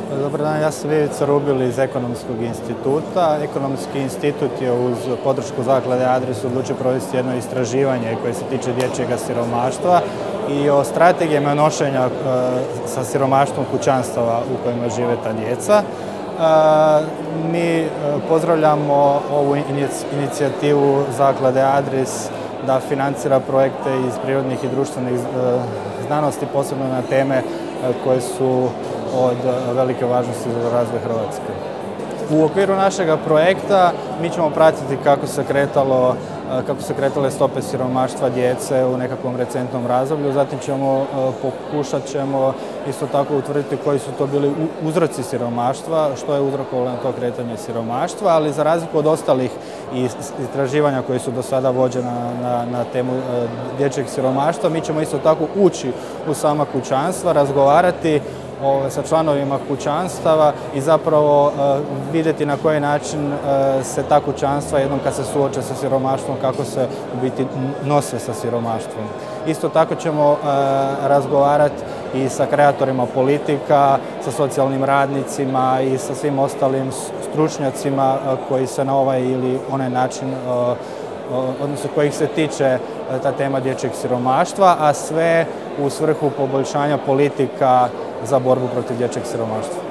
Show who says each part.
Speaker 1: Dobar dan, ja sam Ivica Rubil iz Ekonomskog instituta. Ekonomski institut je uz podršku zaklade Adris odlučio provesti jedno istraživanje koje se tiče dječjeg siromaštva i o strategijama nošenja sa siromaštvom kućanstava u kojima žive ta djeca. Mi pozdravljamo ovu inicijativu zaklade Adris da financira projekte iz prirodnih i društvenih znanosti, posebno na teme koje su od velike važnosti za razvoj Hrvatske. U okviru našega projekta mi ćemo pratiti kako se kretale stope siromaštva djece u nekakvom recentnom razdoblju, zatim pokušat ćemo isto tako utvrditi koji su to bili uzroci siromaštva, što je uzrokovalo to kretanje siromaštva, ali za razliku od ostalih istraživanja koji su do sada vođena na temu dječjeg siromaštva, mi ćemo isto tako ući u sama kućanstva, razgovarati sa članovima kućanstava i zapravo vidjeti na koji način se ta kućanstva jednom kad se suoče sa siromaštvom, kako se u biti nose sa siromaštvom. Isto tako ćemo razgovarati i sa kreatorima politika, sa socijalnim radnicima i sa svim ostalim stručnjacima koji se na ovaj ili onaj način, odnosno kojih se tiče ta tema dječjeg siromaštva, a sve u svrhu poboljšanja politika za borbu protiv dječjeg siromaštva.